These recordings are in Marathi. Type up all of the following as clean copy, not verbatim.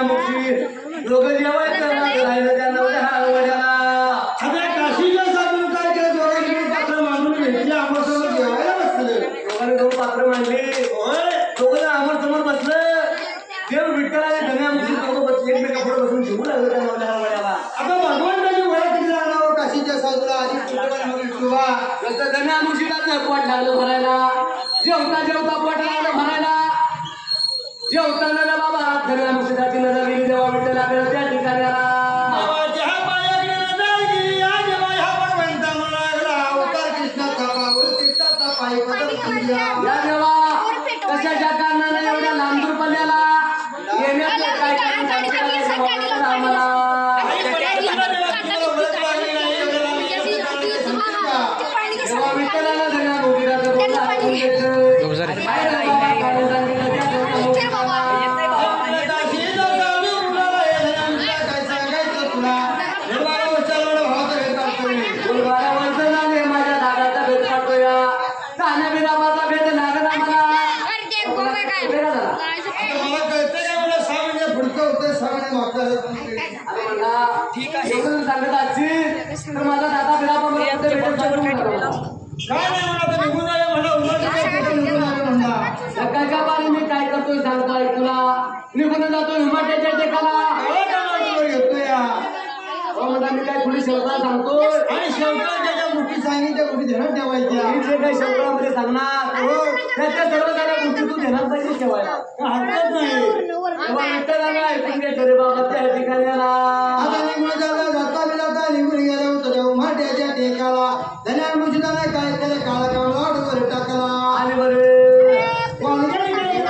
मुशी लोक जेवायचं राहिलं त्या नवऱ्या हळवड्याला आता काशीच्या साधून काय केलं दोघांनी पात्र मांडून घेतली आमोसमोर जेवायला बसले लोकांनी दोन पात्र मांडली दोघं आमोर समोर बसलं देव विठ्ठलाने धन्या मुशी दोघं बसले एकमेकापुढे बसून घेऊ लागलं त्या नवऱ्या हळवड्याला आता भगवंताची ओळख किती राहणार काशीच्या साधूला आधी शिवा जसं धन्या मुशीला पोट लागलं भरायला जेवता जेवता पोट लागलं भरायला जेवताना बाबा धन्या मुशीची नजर गेली देवा विठ्ठलाकडे त्या ठिकाणी या देवा कशाच्या कारणाने एवढ्या लांबूर पल्ल्याला येण्याचं काय कारण सांगितलं आम्हाला देवा विठ्ठलाला धन्या मुशीचं बोलणं ऐकून घेतलं ठीक आहे सांगत आजी तर माझा दादा बिराबा मला कुठे भेटत काय नाही म्हणा निघून आले म्हणा सकाळच्या पाणी मी काय करतोय सांगतो ऐक तुला निघून जातोय उमाट्याच्या टेकाला म्हणा मी काय थोडी शब्दात सांगतोय आणि शंकराच्या गोष्टी सांगितल्या गोष्टी ध्यानात ठेवायच्या मी जे काही शब्दामध्ये सांगणार त्याच्या सर्व साऱ्या गोष्टी तू ध्यानात पाहिजे ठेवायला हरकत नाही विठ्ठलाला ऐकून घ्यायचं रे बाबा त्या ठिकाणी आता निघून जाता जाता जाता निघून गेला होता उमाट्याच्या टेकाला धन्या मुशीदाने काय केलं काळा कावळा वर टाकला आणि बरे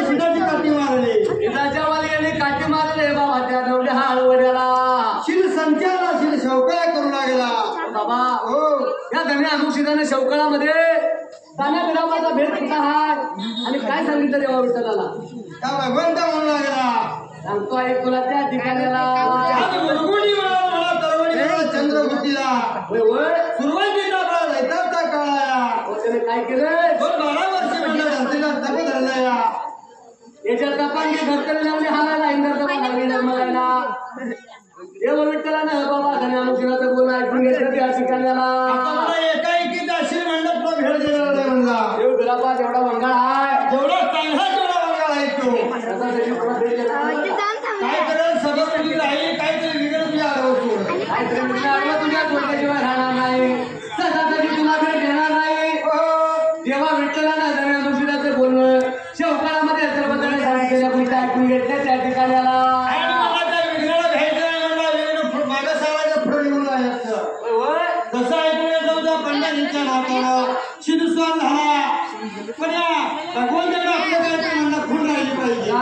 शिडाची काठी मारली हिराच्या वाली काठी मारले बाबा त्या नवऱ्या हळवड्याला शिल संचाला शिल शौकळा करू लागला बाबा हो या धन्या अनुषिदाने शौकळामध्ये तान्या बिराबाचा भेद कुठला आहे आणि काय सांगितलं देवा विठ्ठलाला त्या भगवंता म्हणू लागला सांगतो आहे तुला त्या ठिकाणाला चंद्रगुटीला सुरुवातीचा काळ दैताचा काळ त्याने काय केलं 12 वर्ष म्हणजे धरतीला तप धरलाया याच्या तपांनी धरतेला लावले हालायला इंद्र तपा लागली जन्माला देव विठ्ठलानं बाबा धन्या अनुषिदाचं बोलणं ऐकून घेतलं त्या ठिकाणाला एकाएकी दाशील मंडपला भेट दिला म्हणला देव बिराबा जेवढा मंगळ आहे जेवढा चांगला जेवढा मंगळ आहे तो त्याचा त्याची मला भेट देणार काय करेल सगळं तुझी राहील काहीतरी वेगळं तुझ्या आडवतो काहीतरी विचारलं तुझ्या तोंडाशिवाय राहणार नाही सदा तरी तुला भेट देणार नाही जेव्हा विठ्ठलानं धन्या अनुषिदाचं बोलणं शौकाळामध्ये सर्वजण सांगितलेल्या गोष्टी ऐकून घेतल्या त्या ठिकाणाला जसं ऐकून येतो पंडितांच्या नावाला शिरस्वान झाला पण या भगवंताने आपल्या काय म्हणला खून राहिली पाहिजे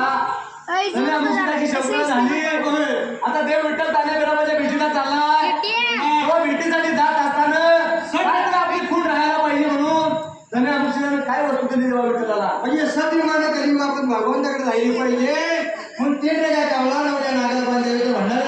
धन्या अनुषिदाची शौकाळ झाली आता देव विठ्ठल तान्या बिराबाच्या भेटीला चाललाय भेटीसाठी जात असताना काय आपली खून राहायला पाहिजे म्हणून धन्या अनुषिदानं काय वस्तू दिली देवा विठ्ठलाला म्हणजे सद्विमानं कधी आपण भगवंताकडे राहिली पाहिजे म्हणून ते काय कावला नवऱ्या नागाला बांधायचं म्हणणार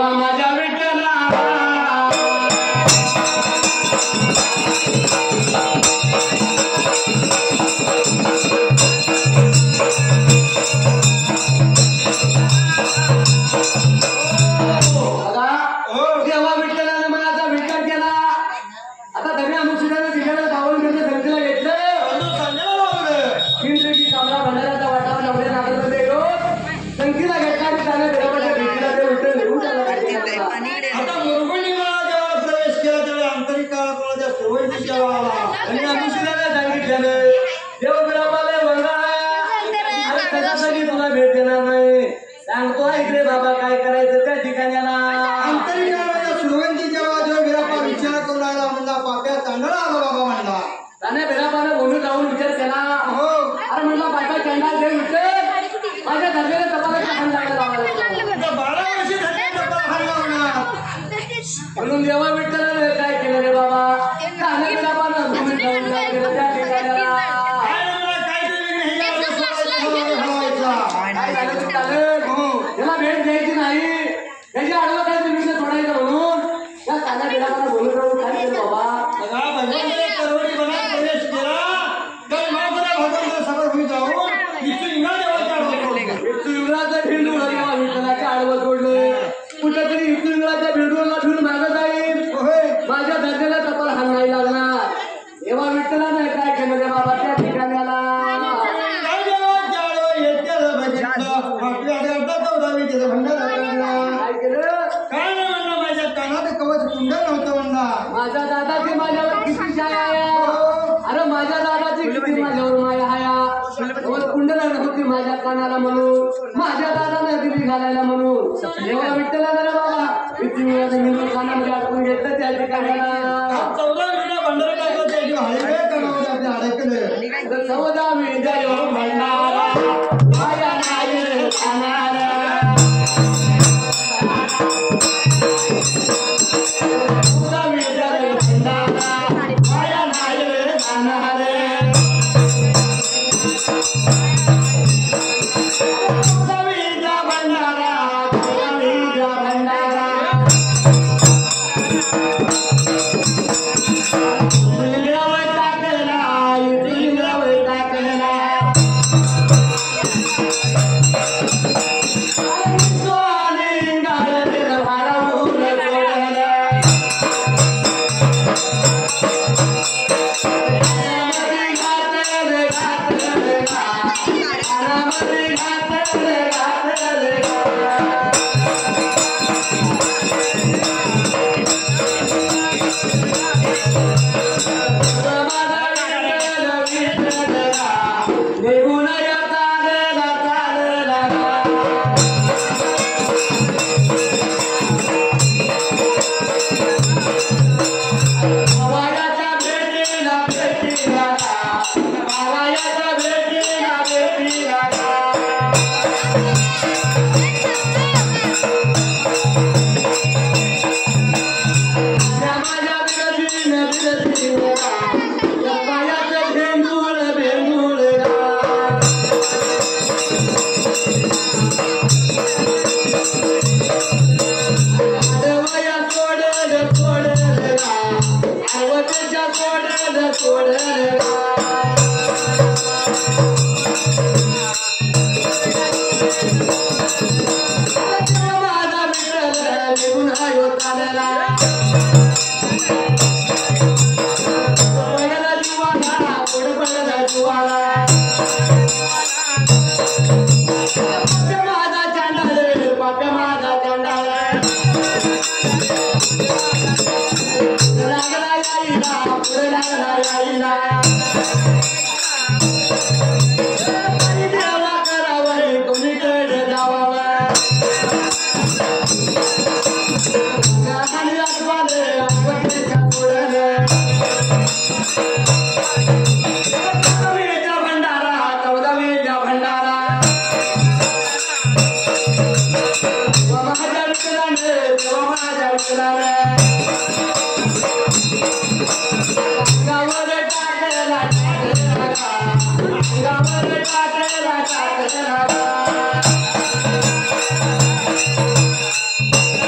देवा माझ्या विठ्ठला देवा विठ्ठलाने मला आता विचार केला आता दगड्या मुसुड्याने तिकडे धावून घेतलं धमकीला घेतलं की कामला भंडाऱ्याचा वाटावर नवऱ्या नागरमध्ये संख्येला घेतला आणि त्याने देवाच्या भेटीला ते उलटं निघून त्याला आता मुरगुंडी मला जेव्हा प्रवेश केला तेव्हा आंतरिक काळाच्या सुरुवातीच्या आणि मुसुड्याने सांगितलेलं देवबिराबाला वंगा आणि कशासाठी तुला भेट देणार नाही सांगतो इकडे बाबा काय करायचं त्या ठिकाण्याला आंतरिक काळाच्या सुरुवाती जेव्हा देवबिराबा विचार करू लागला म्हणला पाप्या चांगला आला बाबा म्हणला त्याने बिराबानं बोलून जाऊन विचार केला हो अरे म्हणला बाबा चंडाल देव विचार माझ्या धरलेल्या तपाला हान लागला आता 12 वर्ष झाले डबा हाणला होणार म्हणून देवा विठ्ठलाने काय केलं रे बाबा त्याने बिराबानं भूमी जाऊन काय केलं त्या ठिकाण्याला काय म्हणला काहीतरी नाही काय झालं ते चालेल त्याला भेट द्यायची नाही त्याची आडवं काय तुम्ही सोडायचं म्हणून त्या काना बिराबानं बोलून जाऊन काय केलं बाबा बघा भगवंताने करवडी बनात प्रवेश केला तर महापुरा भगवंत समोर होई जाऊन इथून इंगा देवाच्या इंद्राचं भिंडू देवा विठ्ठलाच्या आडवं सोडलं कुठेतरी इंद्राच्या भिंडूला फिरून मागं जाईल माझ्या धरलेला तपाल हाण नाही लागणार देवा विठ्ठलाने काय केलं रे बाबा त्या ठिकाण्याला काय देवाच्या आडवं येत्याला बघितलं आपल्या अर्धा 14वी त्याचा भंडारा काढला काय केलं काय नाही म्हणलं माझ्या कानात कवच कुंडल नव्हतं म्हणला माझ्या दादाची माझ्यावर किती छाया अरे माझ्या दादाची किती माझ्यावर माया हाया कुंडला नव्हती माझ्या कानाला म्हणून माझ्या दादाने दिली घालायला म्हणून देवा विठ्ठलाला रे बाबा किती वेळा मी कानामध्ये अडकून घेतलं त्या ठिकाणाला 14वी भंडारा टाकला त्याची हळवे कानामध्ये आपल्या अडकले 14वी देव भंडारा माया नाही रे कानाला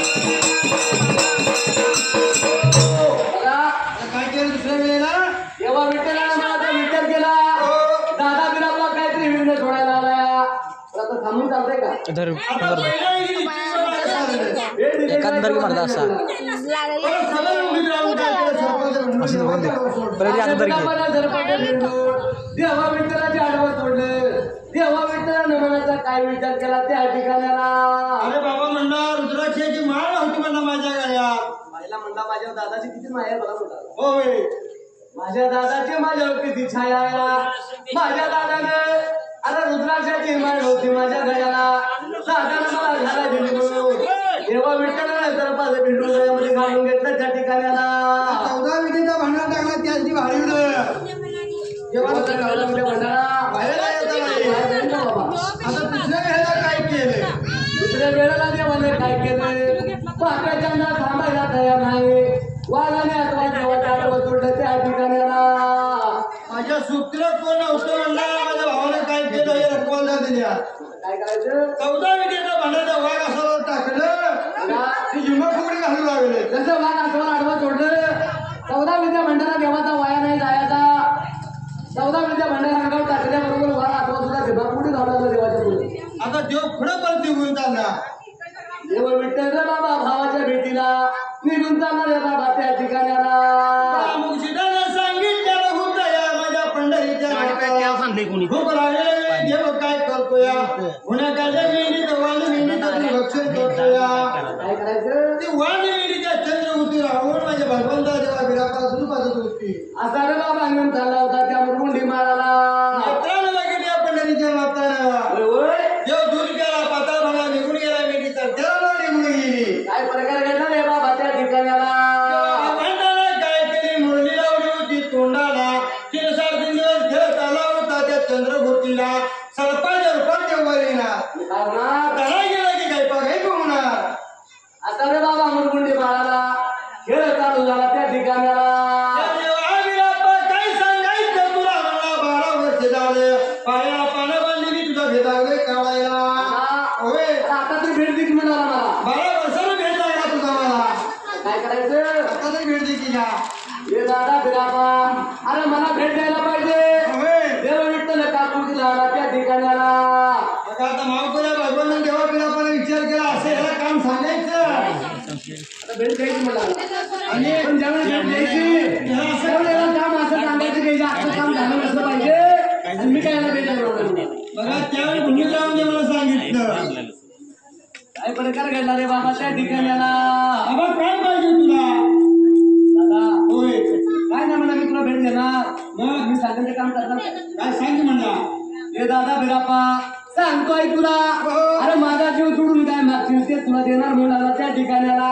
Thank you. आता थांबून चालतंय का इधर आता पहिला इकडे हे दिले एकांतर की म्हणता असा सगळं उभी राहून काय केलं सरपंच असं बोल दे पहिले आता तरी देवा विठ्ठलाचे आडवं सोडलं देवा विठ्ठलानं मनाचा काय विचार केला त्या ठिकाणाला अरे बाबा म्हणला रुद्राक्षाची माळ होती म्हणा माझ्या गळ्यात पहिला म्हणला माझ्या दादाची किती माया मला म्हणला होय माझ्या दादाची माझ्यावर किती छाया आहे माझ्या दादानं अरे रुद्राक्षाची माळ होती माझ्या गळ्याला दादानं मला घाला दिली म्हणून देवा विठ्ठलानं तर माझं भिंडू गळ्यामध्ये घालून घेतलं त्या ठिकाणाला 14 विजेचा भांडण टाकला त्याची भारी जेव्हा भंडारा बाहेर बाबा आता दुसऱ्या वेळेला काय केलं दुसऱ्या वेळेला देवाने काय केलं पाकाच्यांना थांबायला तयार नाही वाघाने अथवा देवाच्या आडवं सोडलं त्या ठिकाणाला माझ्या सूत्र कोण नव्हतं म्हणला माझ्या भावाने काय केलं हे रखवाला दिल्या काय करायचं 14 विजेचा भांडाचा वाघ असं टाकलं ती हिंमत फुगडी घालू लागले जसं वाघ अथवा आडवं सोडलं 14 विद्या भंडारा देवाचा वाया नाही जायचा 14 विद्या भंडारा अंगावर टाकल्याबरोबर वाघ अथवा सुद्धा देवा पुढे धावला देवाच्या पुढे आता देव पुढं परत निघून चालला देव विठ्ठल बाबा भावाच्या भेटीला निघून जाणार आहे बाबा त्या ठिकाणाला मुक्षिदाला सांगितलं होतं या माझ्या पंढरीच्या खूप राहिलेला देव काय करतोया पुण्याच्या मेंढीत वाणी मेंढीचं रक्षण करतोया काय करायचं ती वाणी मेंढीच्या चंद्र होती राहून माझ्या भगवंता जेव्हा बिरापासून पाजत होती असा रे बाबा अंगण चालला होता त्या मुरगुंडी माराला नेत्रानं बघितली या पंढरीच्या मातानं देव दूर गेला पाताळ भागा निघून गेला मेंढीचा देवाला निघून गेली काय प्रकार घडला रे बाबा त्या ठिकाणाला भांडाला काय केली मुरली लावली होती तोंडाला 3-4 दिवस खेळ आला होता त्या चंद्रभूतीला सरपाच्या रूपात तेव्हा येणार काय होणार त्याला गेला की काय पागाय होणार आता रे बाबा मुरगुंडी माराला खेळ चालू झाला त्या ठिकाणाला काय सांगायचं तुला मला 12 वर्ष झाले पाया पानं बांधली तुझा भेदावे काढायला होय आता तरी भेट दे की म्हणाला मला 12 वर्षानं भेट लागला तुझा मला काय करायचं आता तरी भेट दे की का हे दादा बिराबा अरे मला भेट द्यायला पाहिजे होय देव विठ्ठल काकू दिला त्या ठिकाणाला आता मावकऱ्या भगवान देवा बिरापाने विचार केला असं याला काम सांगायचं आता भेट द्यायची मला आणि पण ज्यावेळी भेट द्यायची त्यावेळेला काम असं सांगायचं की असं काम झालं नसलं पाहिजे आणि मी काय याला भेट द्यायला बघा त्यावेळी भूमी लावून दे मला सांगितलं काय प्रकार घडला रे बाबा त्या ठिकाणाला बाबा काय पाहिजे तुला दादा होय काय नाही म्हणा मी तुला भेट देणार मग मी सांगेन ते काम करणार काय सांग म्हणला हे दादा बिरापा सांगतोय तुला अरे माझा जीव सोडून काय मागशील ते तुला देणार मुलाला त्या ठिकाणाला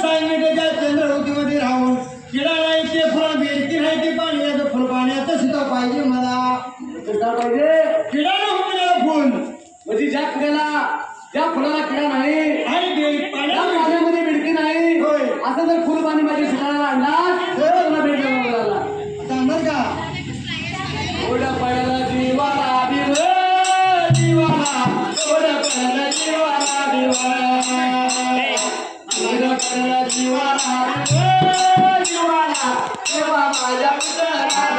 सांगितलं चंद्रवतीमध्ये राहून किडा नाही ते फळ बेडकी नाही ते पाण्याचं फळ पाण्याचं सुद्धा पाहिजे मला पाहिजे किडा नको फुल म्हणजे ज्या फुलाला किडा नाही आणि त्या पाण्यामध्ये बिडकी नाही होय. असं जर फुल पाणी माझ्या शिकायला आणला तर तुला भेट देणार मुलाला सांगणार का ओढा पडला जीवाला दिवाला ओढा पडला जीवाला ओढा पडला जीवाला देवा माझ्या मित्राला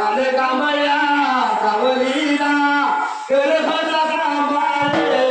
झाले कामया सावलीला कर भजा सांभाळे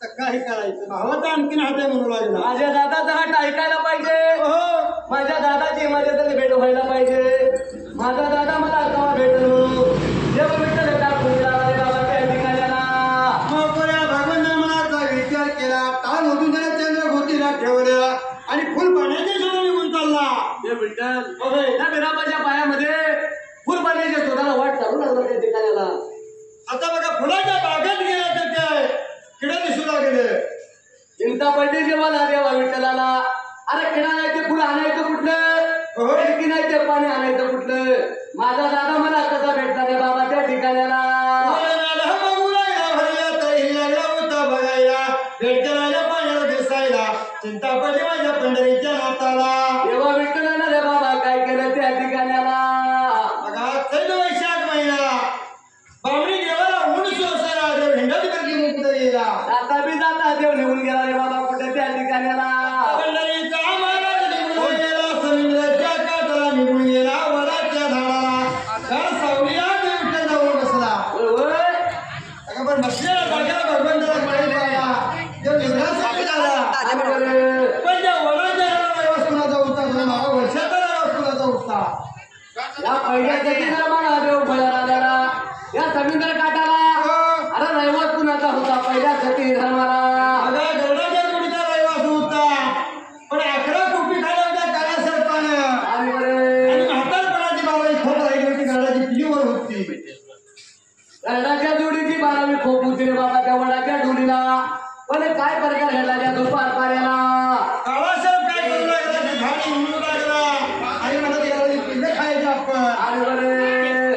काही करायचं भावाचा आणखीन हात म्हणू लागला माझ्या दादाचा हात ऐकायला पाहिजे माझ्या दादाची माझ्या तरी भेट व्हायला पाहिजे माझा दादा मला केव्हा भेटलो जेव्हा भेटलं भगवंताचा विचार केला काल होतून त्याला चंद्रभोतीला ठेवलं आणि फुल पाण्याच्या शोधा निघून चालला हे विठ्ठल त्या बिराबाच्या पायामध्ये फुल पाण्याच्या शोधाला वाट चालू लागला त्या ठिकाणाला आता बघा फुलाच्या बागेत गेला तर ते किडा दिसू लागले चिंता पडली जेव्हा देवा विठ्ठलाला अरे किडा नाही ते फुलं आणायचं कुठलं खिडकी नाही ते पाणी आणायचं कुठलं माझा दादा मला कसा भेटला रे बाबा त्या ठिकाणाला भेटणाऱ्या पाण्याला दिसायला चिंता पडली माझ्या पंढरीच्या नाताला देवा विठ्ठलाला रे बाबा काय केलं त्या ठिकाणाला बघा चैत्र वैशाख महिना बामणी देवाला ऊन सोसायला देव हिंडत करती मुक्त गेला आता बी जाता देव निघून गेला रे बाबा कुठे त्या ठिकाणाला पंढरीचा महाराज निघून गेला समुद्राच्या काठाला निघून गेला वडाच्या झाडाला तर सावलीला देवट्या जाऊन बसला पण बसलेला जागेला भगवंताला माहिती आला देव निघण्यासाठी झाला पण त्या वडाच्या झाडाला कुणाचा उतार मागा वर्षाचा कुणाचा उत्साह या पहिल्या जगीला म्हणा देव भळाला या समुद्र काठाला अरे रहिवास कुणाचा होता पहिल्या सती धर्माला गरुडाच्या जोडीचा रहिवास होता पण 11 कोटी खाल्या होत्या काळ्या सर्पानं आणि म्हातारपणाची बारावी खोप राहिली होती गाडाची पिलीवर होती गरुडाच्या जोडीची 12वी खोप होती रे बाबा त्या वडाच्या जोडीला पण काय प्रकार घडला त्या दुपार पाऱ्याला काळा सर्प काय करू लागला ते झाडी उडू लागला आणि मला ते पिल्ले खायचे आपण आणि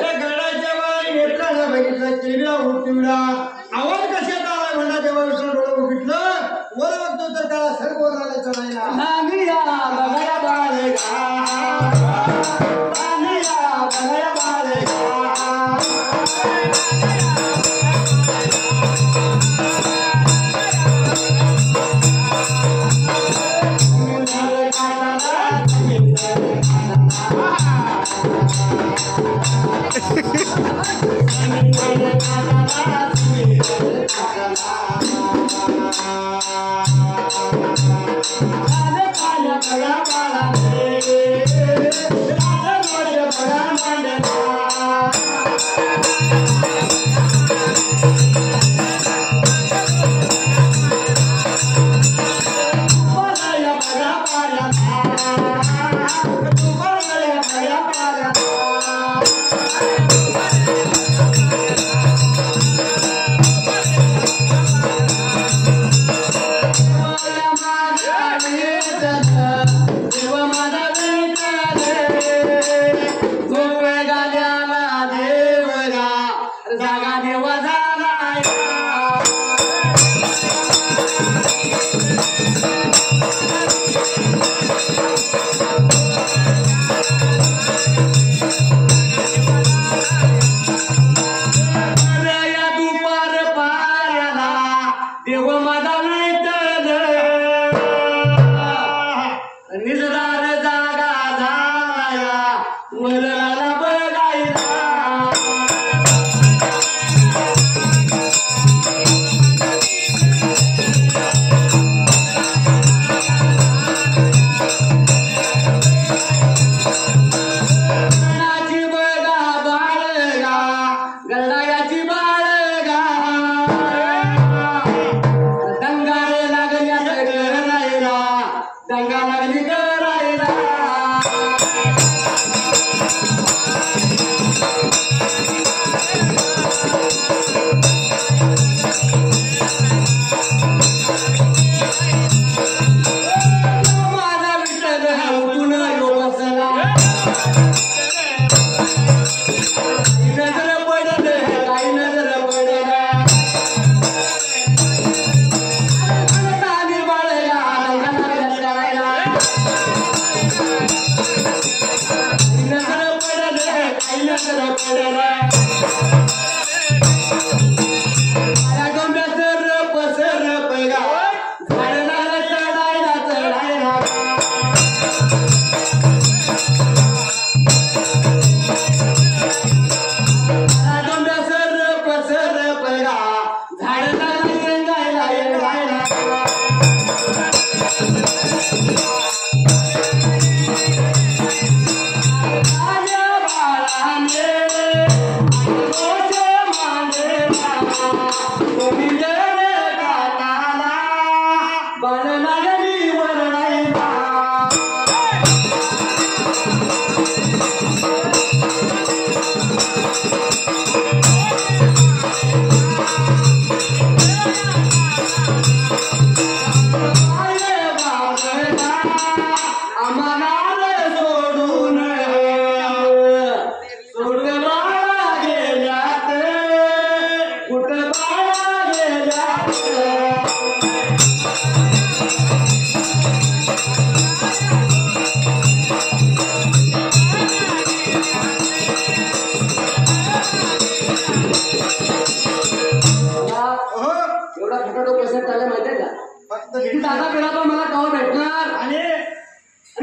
त्या गरुडाच्या बाई नेत्राला बघितलं चिडला उठला आवाज कशाचा आला म्हणला तेव्हा विष्णू डोळं उघडलं वर बघतो तर त्याला सर्प बोलायला चढायला नामिया बघाया बाळगा नामिया बघाया बाळगा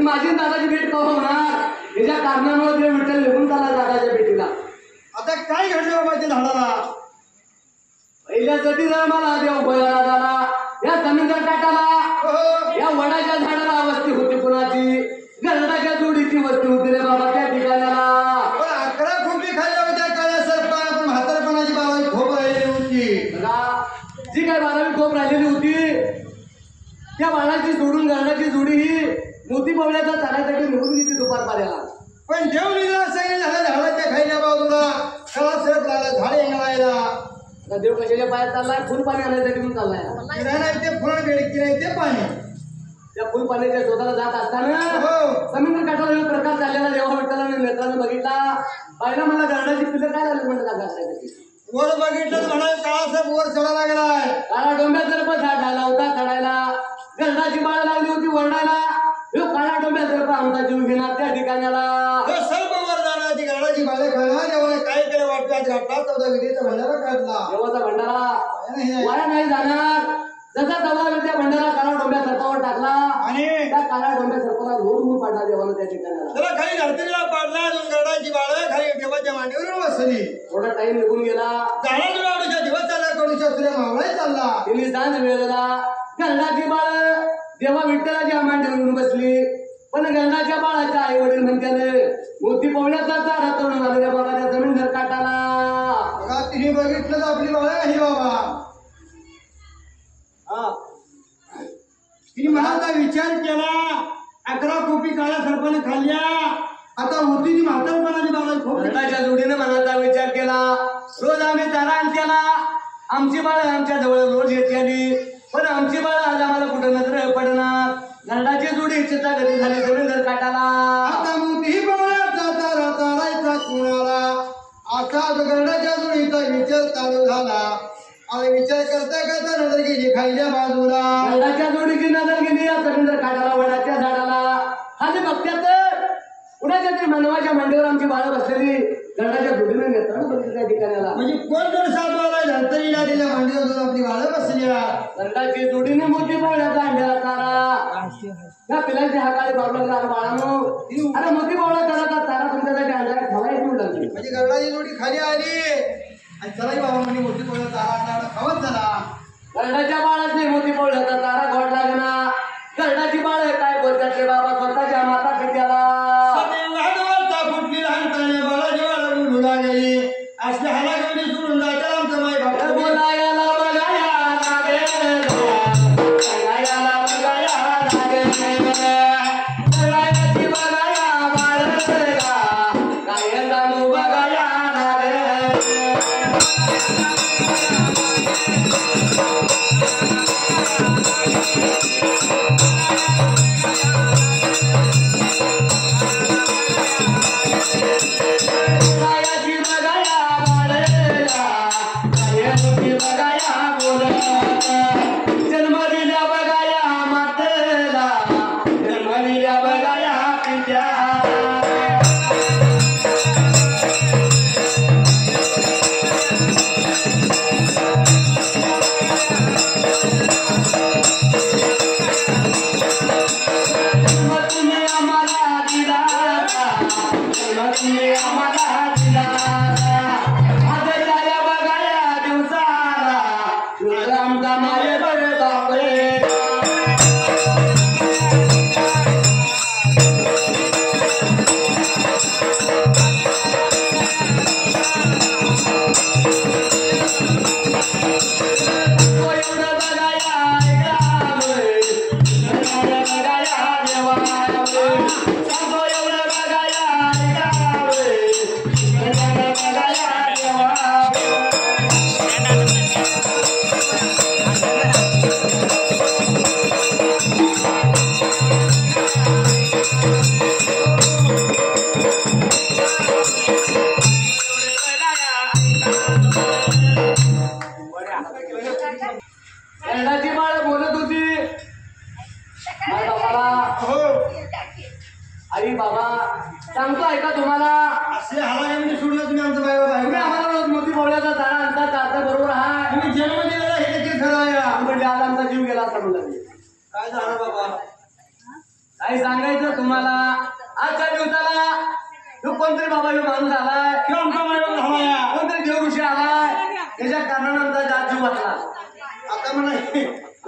माझी दादाची भेट कवा होणार याच्या कारणामुळे ते विठ्ठल निघून चालला दादाच्या भेटीला. आता काय घडलं बाबा ते झाडाला? पहिल्यासाठी जर मला देव बोलायला झाला या समुद्र काठाला या वडाच्या झाडाला वस्ती होती कुणाची गरडाच्या जोडीची वस्ती होती रे बाबा त्या ठिकाणाला. पण 11 खोपी खाल्ल्या होत्या काळ्या सरपणा पण म्हातारपणाची बाबाई खोप राहिलेली होती. जी काय बारावी खोप राहिलेली होती त्या बाळाची सोडून गरडाची जोडी ही मोती पवल्याचा चालायसाठी निघून गेली दुपार पाऱ्याला. पण देव लिहिला सगळे झालं झाडाच्या खायल्या बाजूला कला सरप लागला झाडे येणायला. आता देव कशाच्या पायात चाललाय फुल पाणी आणण्यासाठी म्हणून चाललाय. किराय नाही ते फुलं बेडकी नाही ते पाणी. त्या फुल पाण्याच्या शोधाला जात असताना समुद्र काठाला जो प्रकार चाललेला देवा विठ्ठलाने नेत्राने बघितला. पाहिलं मला गरडाची पिल्लं काय लागली म्हणतात दाखवायसाठी. वर बघितलं म्हणाल काळासाहेब वर चढा लागलाय. काळा डोंब्या सर्प झाडाला होता चढायला गरडाची बाळ लागली होती वरडायला. ह्यो काळा डोंब्या सर्प आमचा जीव घेणार त्या ठिकाणाला. सर्प वर जाणार ती गरडाची बाळे खाणार जेव्हा काय केलं वाटतं घातला चौदा विधीचा भंडारा काढला. देवाचा भंडारा वाया नाही जाणार. जसा तवा त्या भंडारा काळा डोंब्या सर्पावर टाकला आणि त्या काळ्या डोंब्या सर्पाला लोटून पाडला देवानं त्या ठिकाणाला. त्याला खाली धरतीला पाडला अजून गरडाची बाळ खाली देवाच्या मांडीवर बसली. थोडा टाइम निघून गेला. झाला तुला आवडीच्या दिवस चालला कडूच्या तुला मावळाही चालला. तिने सांज वेळेला गरडाची बाळ देवा विठ्ठलाच्या मांडीवर बसली. पण गरडाच्या बाळाच्या आई वडील म्हणत्याने मोती पोवण्याचा चारा तरुण झालेल्या बाबाच्या जमीन काटाला. बघा तिने बघितलं तर आपली बाळ नाही बाबा. तिने मनाचा विचार केला. 11 कोपी काळ्या सर्पाने खाल्ल्या. आता होती ती म्हातारपणाची बाळ खोपी. गरडाच्या जोडीने मनाचा विचार केला. रोज आम्ही चारा आणत्याला. आमची बाळ आमच्या जवळ रोज येते पण आमची बाळ आज आम्हाला कुठं नजर पडणार. गरडाची जोडी इच्छा गती झाली जमीन काटाला. आता मोठी बाळाचा तारा तारायचा कुणाला. आता गरडाच्या जोडीचा विचार चालू झाला. आणि विचार करता करता नजर गेली खायच्या बाजूला. गरडाच्या जोडीची नजर गेली या जमीन काटाला वडाच्या झाडाला. आणि बघत्यात कुणाच्या तरी मानवाच्या मांडीवर आमची बाळ बसलेली गरडाच्या जोडीने नेतात बघितलं त्या ठिकाणाला. म्हणजे कोण जर साधवाला धरतरीला त्याच्या मांडीवर जाऊन आपली बाळ बसली. गरडाची जोडीने मोठी बावळ्याचा अंड्याला तारा. त्या पिलाची हाकाळी बाबला बाळानो अरे मोठी बावळा तारा तारा तुमच्यासाठी अंड्याला ठेवायची लागली. म्हणजे गरडाची जोडी खाली आली आणि चला बाबा म्हणजे मोठी पोळ्या तारा खावत झाला. गरडाच्या बाळाची मोठी बावळ्याचा तारा घोट लागला. गरडाची बाळ काय बोलतात ते बाबा स्वतःच्या माता पित्याला. फुटली लहानपणी बाळाची बाळ बोलू लागली. असल्या हाला जोडी सोडून जायचं आमचं माय बाप बोलायला बघाया लागेल. बघायला बघाया लागेल. गरडाची बघाया बाळगा काय जाणू बघाया लागेल. गरडाची बाळ बोलत होती माझ्या बाबाला. आई बाबा सांगतो ऐका तुम्हाला. असले हाला म्हणजे सोडलं तुम्ही आमचं बाय बाबा. तुम्ही आम्हाला रोज मोठी बोलण्याचा तारा आणता चालता बरोबर आहे. तुम्ही जन्म दिलेला हे देखील खरं आहे. म्हणजे आज आमचा जीव गेला असं म्हणलं. काय झालं बाबा. काही सांगायचं तुम्हाला. आजच्या दिवसाला तो कोणतरी बाबा माणूस आलाय किंवा आमचा बाय बाबा झाला. कोणतरी देव ऋषी आलाय त्याच्या कारणाने आमचा जात जीव वाचला. आता म्हणा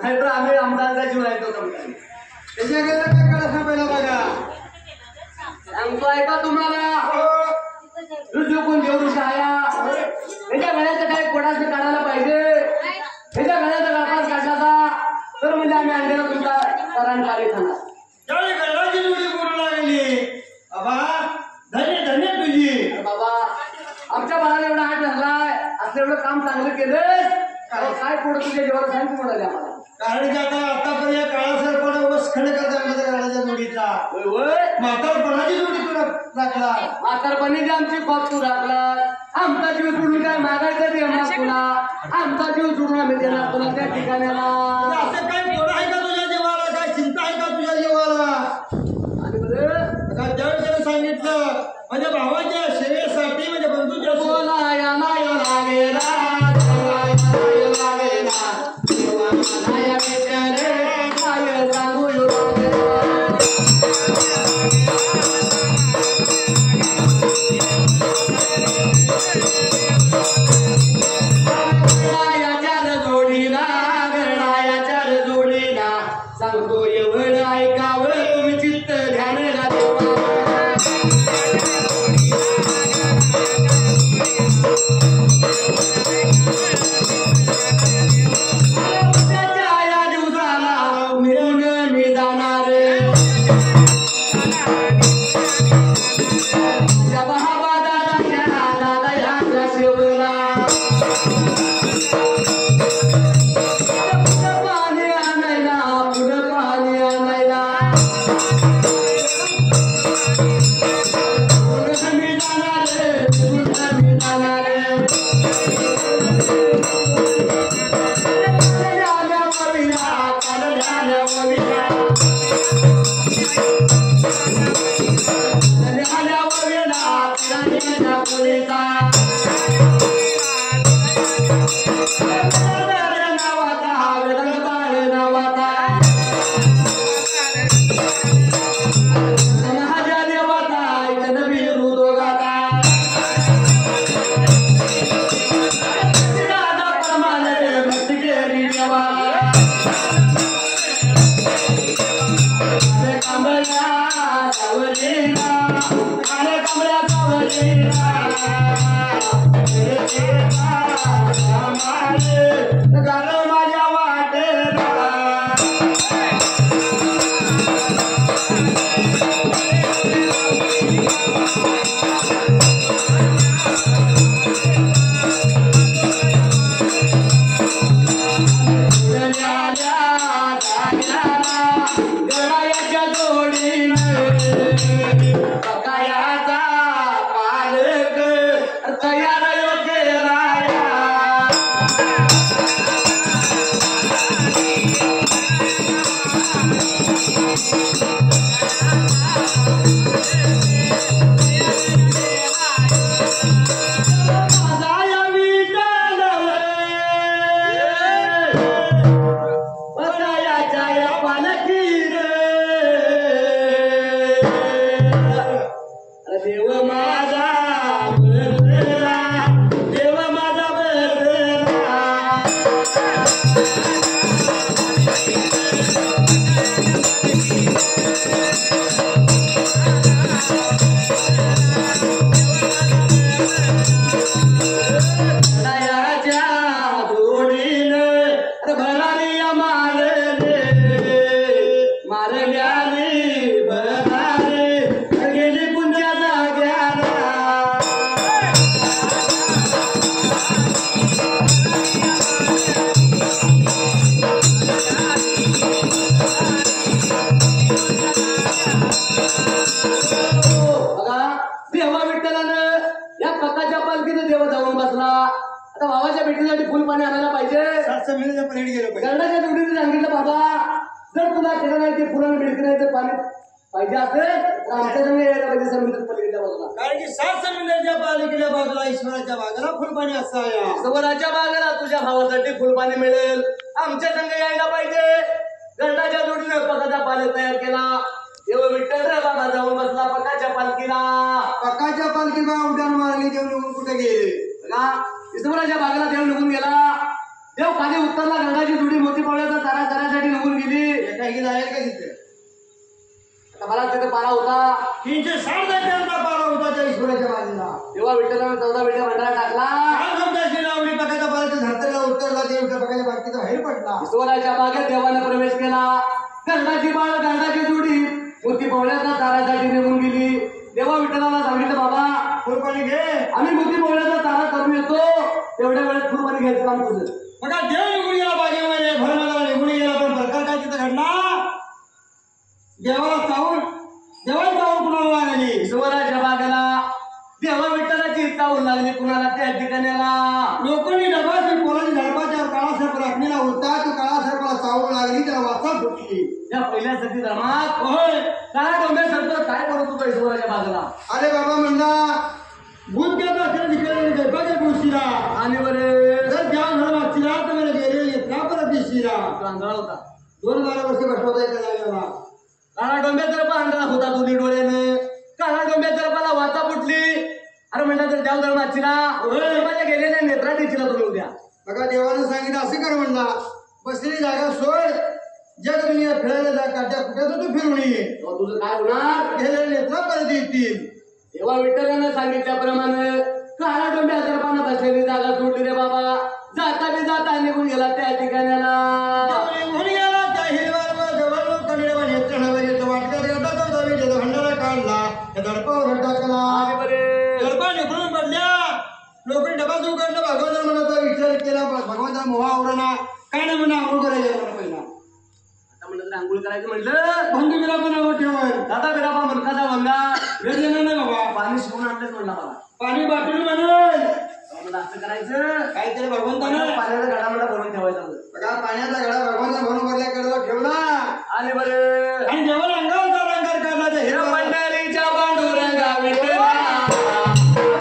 नाहीतर आम्ही आमचा जीव राहतो त्याच्याकडे काय करा पहिला बघा. सांगतो ऐका तुम्हाला. जो कोण देव ऋषी आया त्याच्या गळ्याचं काही कोणाचं काढायला पाहिजे. त्याच्या गळ्याचा गळपास काढायचा तर म्हणजे आम्ही अंड्याला तुमचा करण कार्य खाणार. त्यावेळी गरडाची जोडी बोलू लागली. बाबा धन्य धन्य तुझी. बाबा आमच्या बाळाला एवढा हात धरलाय असं एवढं काम चांगलं केलं काय पुढे तुझ्या जीवाला सांग म्हणाले आम्हाला. कारण की आता आतापर्यंत काळा सरपण वस खंड करता गरडाच्या जोडीचा म्हातारपणाची जोडी तुला लागला. म्हातारपणी आमची खोप तू राखला. आमचा जीव सोडून काय मागायचं देणार तुला. आमचा जीव सोडून आम्ही देणार तुला त्या ठिकाणाला. असं काही पोरं आहे का तुझ्या जीवाला. काय चिंता आहे का तुझ्या जीवाला. आणि बरं त्यावेळी त्याने सांगितलं माझ्या भावाच्या सेवेसाठी म्हणजे बंधूच्या बोलाया नाही लागेला. बोलाया नाही लागेला.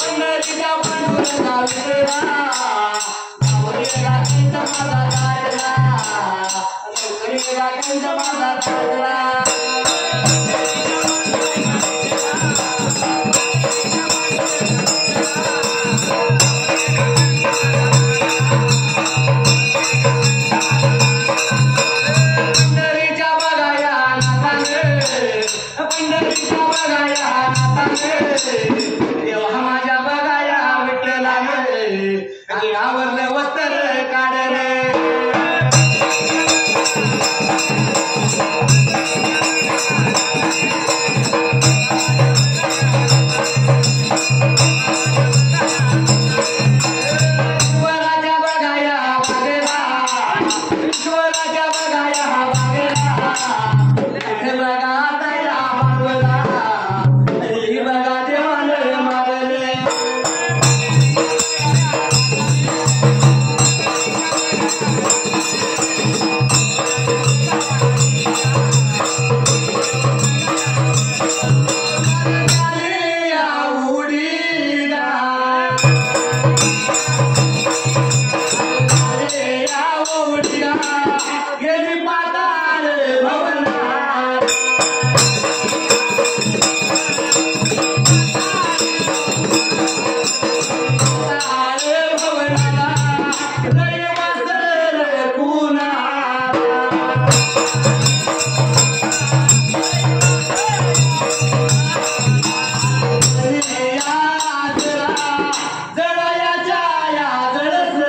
पंढरीच्या पांडुरंगा विठला काकांच्या माझा चालला देवा माझ्या बघाया विठ्ठला आणि आवरलं वस्त्र काढ रे ईश्वराच्या बघाया वागेला ईश्वराच्या बघाया वागेला हे बघा तया मागला ही बघा देवाला मारले गेली पाताळ भवनात भवनाला लय वासर पुन्हा जळयाच्या या जळस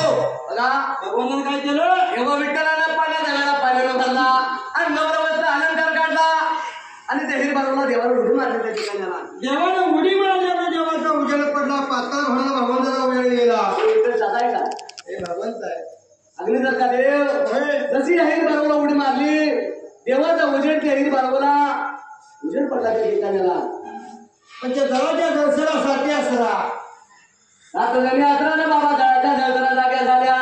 भगवान काय केलं एव्हा विठ्ठलानं पाण्यानं भरला आणि नवरवस्त्र अलंकार काढला आणि ते हिरबाला देवाला उडी मारली त्या ठिकाणाला देवानं उडी मारल्यानं देवाचा उजेड पडला पाताळ भरला भगवंताला वेळ गेला विठ्ठल जाताय का हे भगवंत आहे अग्नी जर का देव जशी हिरबाला उडी मारली देवाचा उजेड त्या हिरबाला उजेड पडला त्या ठिकाणाला पण त्या देवाच्या दर्शनासाठी असला 7 जणी असला ना बाबा जळाच्या जळजळा जाग्या झाल्या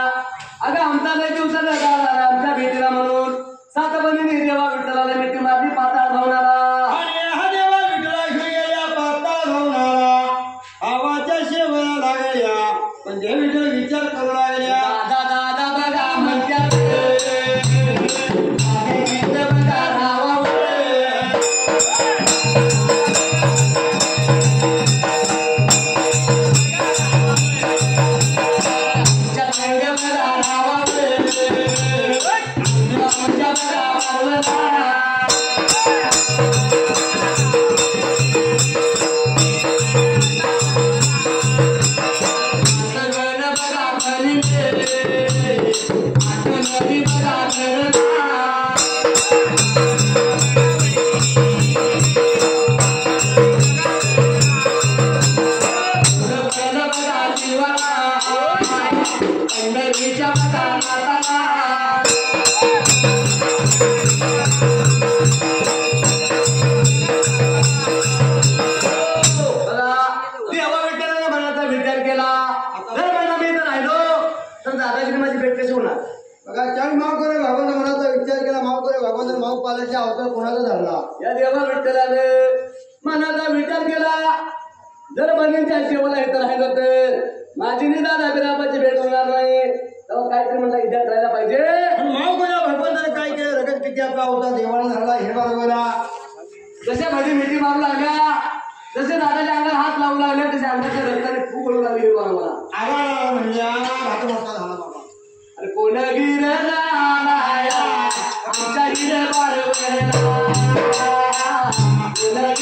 अगं आमचा लय दिवसाला झाला आमच्या भेटीला म्हणून 7 बहिणी देवा विठ्ठलाला मिठी मारली पाताळ भवनाला आणि हा देवा विठ्ठला घेऊन गेल्या पाताळ भवनाला आवाच्या शेवया लागल्या पण देव विठ्ठल विचार करू लागल्या दादा दादा बघा म्हणत्यात आहे गीत बघा धावावर चंग बघा धावावर तुमच्या बघा मारवला विचार केला जर माझा मी तर राहिलो तर दादाजी माझी भेट कशी होणार बघा चांग माव करे भगवंत मनाचा विचार केला माव करे भगवंत माव पालाच्या अवतार कोणाचा धरला या देवा विठ्ठलाने मनाचा विचार केला जर बहिणीच्या जेवला हे तर राहिलं तर माझी निदान अभिरामाची भेट होणार नाही तेव्हा काहीतरी म्हणला इतिहास राहायला पाहिजे पण माव करे भगवंताने काय केलं रगत किती आपला होता देवाला धरला हे बरोबर जसे भजी मिठी मारू लागल्या जसे दादाच्या अंगाला हात लावू लागले तसे अंगाच्या रक्ताने खूप ओळू लागली मला आला म्हणजे हात मोठा झाला बाबा अरे कोण गिरला आमच्या हिर बारवला कोण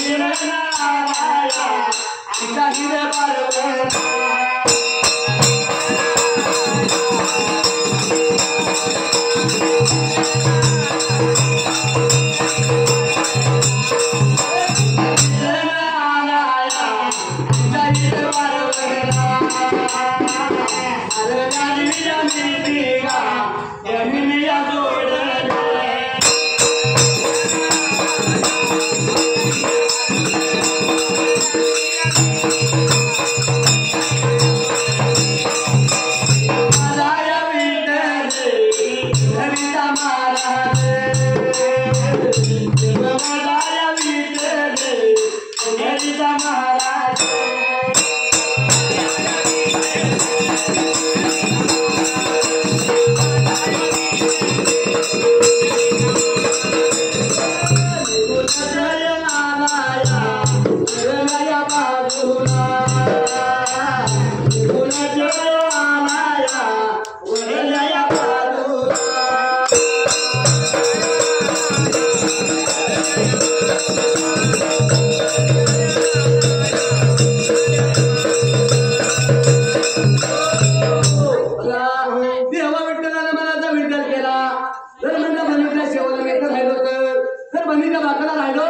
मी त्या बाकाला राहिलो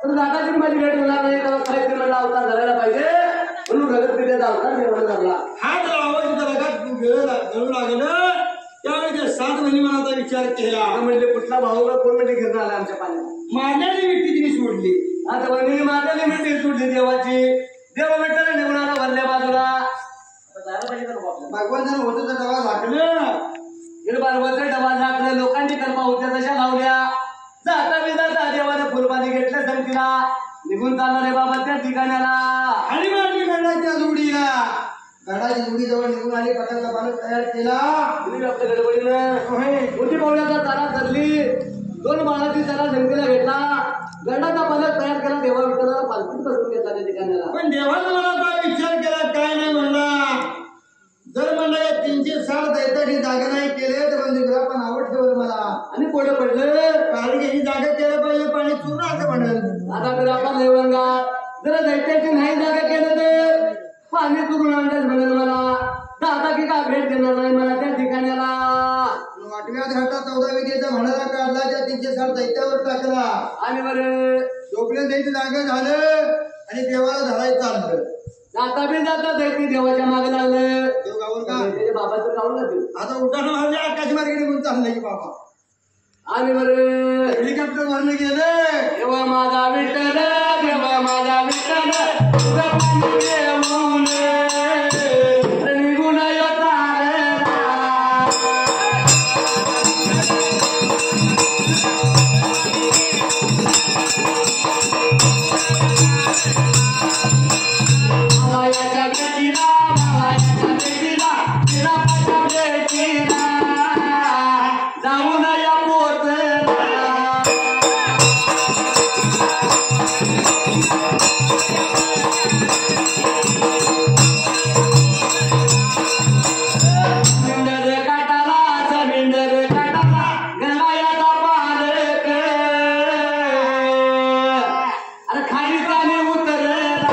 तर दादाची माझी भेट होणार नाही. तेव्हा काहीतरी मला अवतार धरायला पाहिजे म्हणून रगतपित्याचा अवतार निर्माण झाला. हात लावायची गळू लागलं त्यावेळी त्या 7 महिने मनाचा विचार केला. म्हणजे कुठला भाऊ कोण म्हणजे घेऊन आला आमच्या पाण्यात माझ्याने व्यक्ती तिने सोडली. आता वहिनी माझ्या मिठी सुटली देवाची. देव विठ्ठल निघून आला वरल्या बाजूला. जायला पाहिजे का नको आपल्याला? भगवंतानं होतं तर डबा झाकलं. गिरबारवरचं डबा झाकलं. लोकांची कल्पा होत्या तशा लावल्या. जाता बी जाता देवाने फुलपाणी घेतलं संगतीला निघून चालला रे बाबा त्या ठिकाणाला. आणि मारली गडाच्या जोडीला. गडाची जोडी जवळ निघून आली. पटाचा बालक तयार केला. तुम्ही आपल्या गडबडीनं मोठी पावल्याचा तारा धरली. 2 बाळाची तारा संगतीला भेटला. गडाचा पालक तयार केला. देवा विठ्ठलाला पालखीत बसवून घेतला त्या ठिकाणाला. पण देवानं मला काय विचार केला काय नाही म्हणला. जर म्हणलं 360 दैताची जागा नाही केले तर म्हणजे पण आवड ठेवलं मला. आणि पुढे पडलं काळजीची जागा केलं पाहिजे पाणी चूर्ण असं म्हणेल. आता तर आपण देवंगा जर दैत्याची नाही जागा केलं तर पाणी चुरून आणलंच म्हणेल मला. दादा की का भेट देणार नाही मला त्या ठिकाणाला. 8व्या घाटात 14 विजेचा म्हणाला काढला. त्या 360 दैत्यावर टाकला. आणि बरं झोपल्या दैत्य जागा झालं आणि देवाला धरायचं चाललं. जाता बी जाता दैत्य देवाच्या मागे लागलं. देव गावर का त्याच्या बाबाचं गाव ना ते. आता उठाणं म्हणजे आकाश मार्गे निघून चाललंय की बाबा. आणि बरं हेलिकॉप्टर वरनं गेलं. देवा माझा विठ्ठल देवा माझा विठ्ठल तुझा पाणी घेऊन निघून येता रे. मायाच्या भेटीला मायाच्या भेटीला तिला पाठवले तिला जाऊन या पोतला. मिंडर काटाला मिंडर काटाला गणायाचा पालक अरे खाली पाणी उतरला.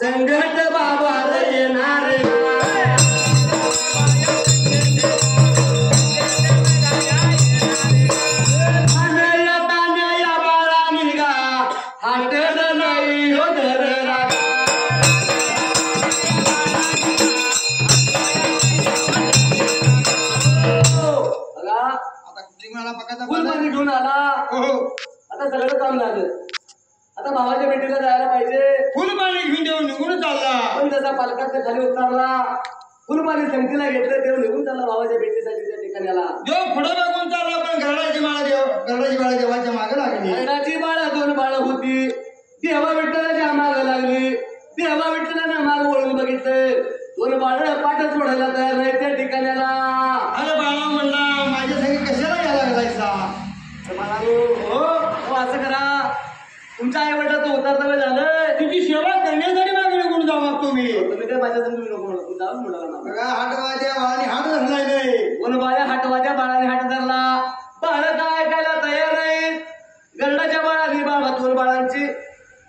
संघट बाबा येणार या बाळा निघा हाटल नाही हो धर फुलपाणी घेऊन आला. आता सगळं काम झालं. आता भावाच्या भेटीला जायला पाहिजे. फुलपाणी घेऊन देऊन निघून चालला. पण त्याचा पालकाच्या खाली उतरला. फुलपाणी संगतीला घेतलं देव निघून चालला भावाच्या भेटीसाठी त्या ठिकाणाला. देव पुढे बघून चालला पण गरडाची माळा देवाच्या मागे लागली. गरडाची बाळा 2 बाळ देवा विठ्ठलाच्या माग लागली. देवा विठ्ठलानं माग वळून बघितलं. दोन बाळ पाठच सोडायला तयार नाही त्या ठिकाणाला. अरे बाळा म्हणला माझ्या संगी कशाला यायला लागलायचा? तर म्हणालो, हो असं करा, तुमच्या आई वडिलाचं उतारता वेळ झालं. तुझी सेवा करण्यासाठी मागे निघून जावा तुम्ही. तुम्ही काय माझ्या संग नको म्हणू, जा म्हणाला. बघा हाटवाद्या बाळाने हात धरलाय नाही. दोन बाळ्या हाटवाच्या बाळाने हाट धरला. बाळ काय ऐकायला तयार नाही. गरडाच्या बाळाने दोन बाळांची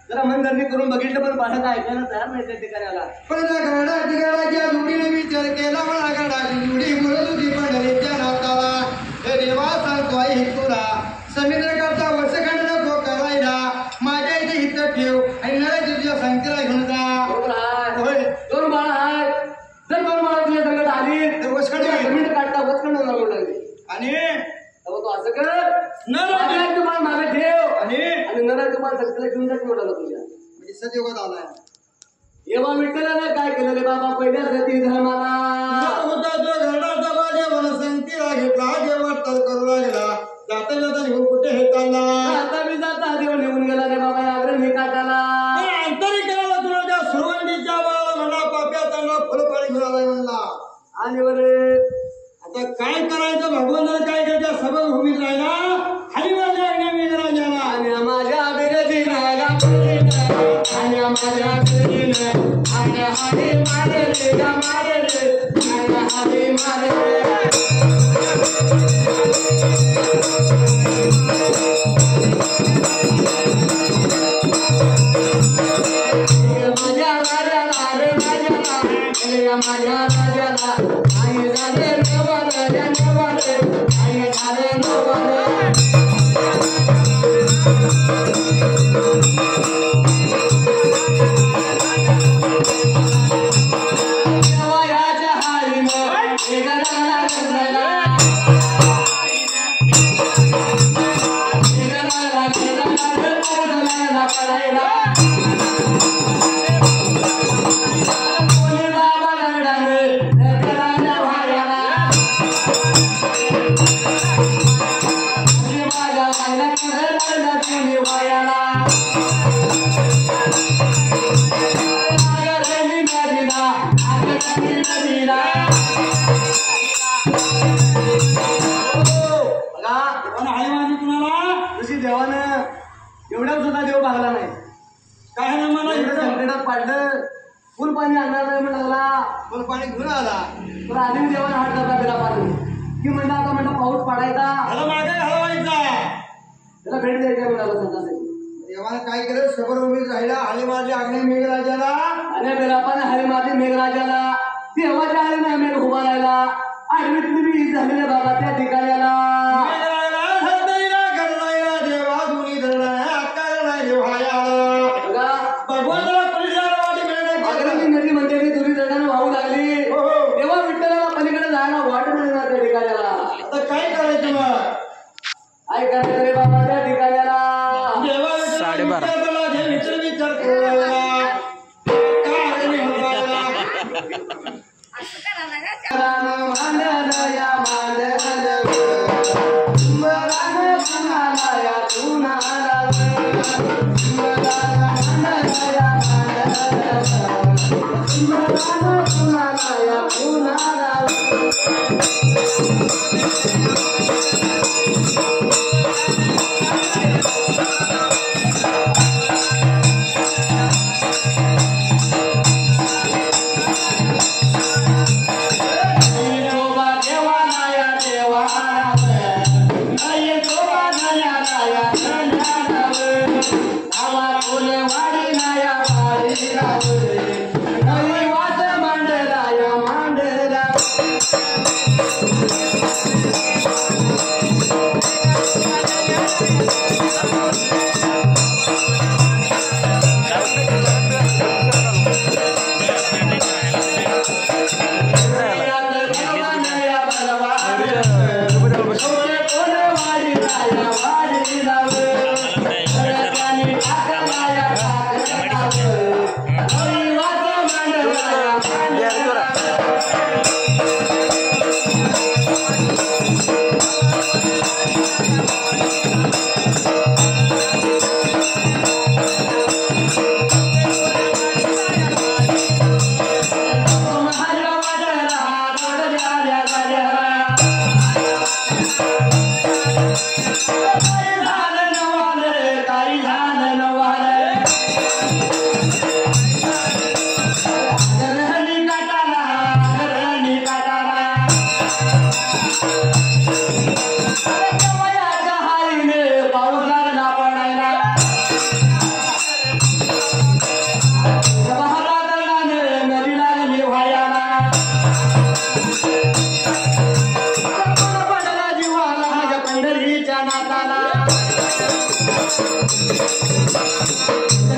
जरा मनधरणी करून बघितलं, पण बाळ काय ऐकायला तयार नाही त्या ठिकाणाला. पण गरडाच्या जोडीने विचार केला. मला गरडाची जोडी म्हणत होती पंढरीच्या नाताला. हे देवा सांगतो आई तुला समुद्रकाठचा वर्षखंड नको करायला. माझ्या इथे हित ठेव आणि नळ्याची तुझ्या संख्येला घेऊन जा. बरोबर आहे. होय. दोन बाळ आहेत. जर दोन बाळ तुझ्या संकट आली तर वसखंड जमीन काढता वचखंड लागू लागली. आणि तू असं कर, नराचं तुम्हाला मागे ठेव आणि नराचं तुम्हाला संकटाला घेऊन जात म्हणाला तुझ्या. म्हणजे सतयुगात आलाय. येवा विठ्ठलानं काय केलं रे बाबा पहिल्या सती धर्माला. होता तो गरडाचा बाजा मला संगतीला घेतला. जेव्हा तर करू लागला जाता जाता निघून कुठे हे चालला. आता मी जाता देव निघून गेला रे बाबा या अग्रणी काटाला. आंतरिकाला तुला त्या सुरवंडीच्या बाळाला म्हणला पाप्या चांगला फुलपाणी घेऊन आलाय म्हणला. आणि बरे आता काय करायचं भगवंताला काय करायचं सभा भूमीत राहिला. हरी माझ्या आज्ञा मेघराजाला. आणि माझ्या बिरजीनं आणि माझ्या बिरजीनं आणि हरी मारले गा मारले आणि हरी मारले. माझ्या राजाला रे राजाला माझ्या राजाला आई झाले नवाले नवाले आई झाले नवाले. देवाच्या हारीनं वेगळा गरजला. देवानं एवढ्या सुद्धा देव भागला नाही. काय ना मला एवढं संकटात पाडलं. फुल पाणी आणणार नाही म्हणाला. फुलपाणी घेऊन आला. तर आधी देवाला हात धरला त्याला पाणी की म्हणलं आता म्हणलं पाऊस पडायचा ह्याला मागे घालवायचा. त्याला भेट द्यायची म्हणाला संतासाठी. देवानं काय केलं सबर उभीत राहिला. हरी माझी आज्ञा मेघराजाला. आणि बेलापाने हरी मारली मेघराजाला. देवाच्या हरीने मेघ उभा राहिला. आडवीतली मी झालेल्या बाबा त्या ठिकाणाला. नदी म्हणते तुझी जगानं वाहू लागली. तेव्हा विठ्ठलाला पलीकडे जायला वाट मिळणार त्या ठिकाणाला. आता काय करायचं मग? काय करायचं रे बाबा त्या ठिकाणाला. विचार करू लागला. काय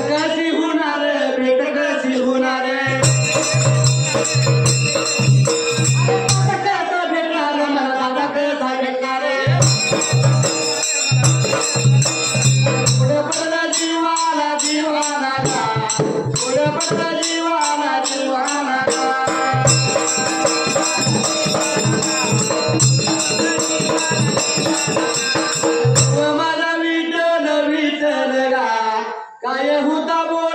कशी होणार भेट कशी होणार कसा भेटणार मला दादा कसा भेटणार पुढे पडला जीवाला जीवाना पुढे पडला जीवाला जीवाना माझा विठ्ठल विठ्ठल गा काय होता बोल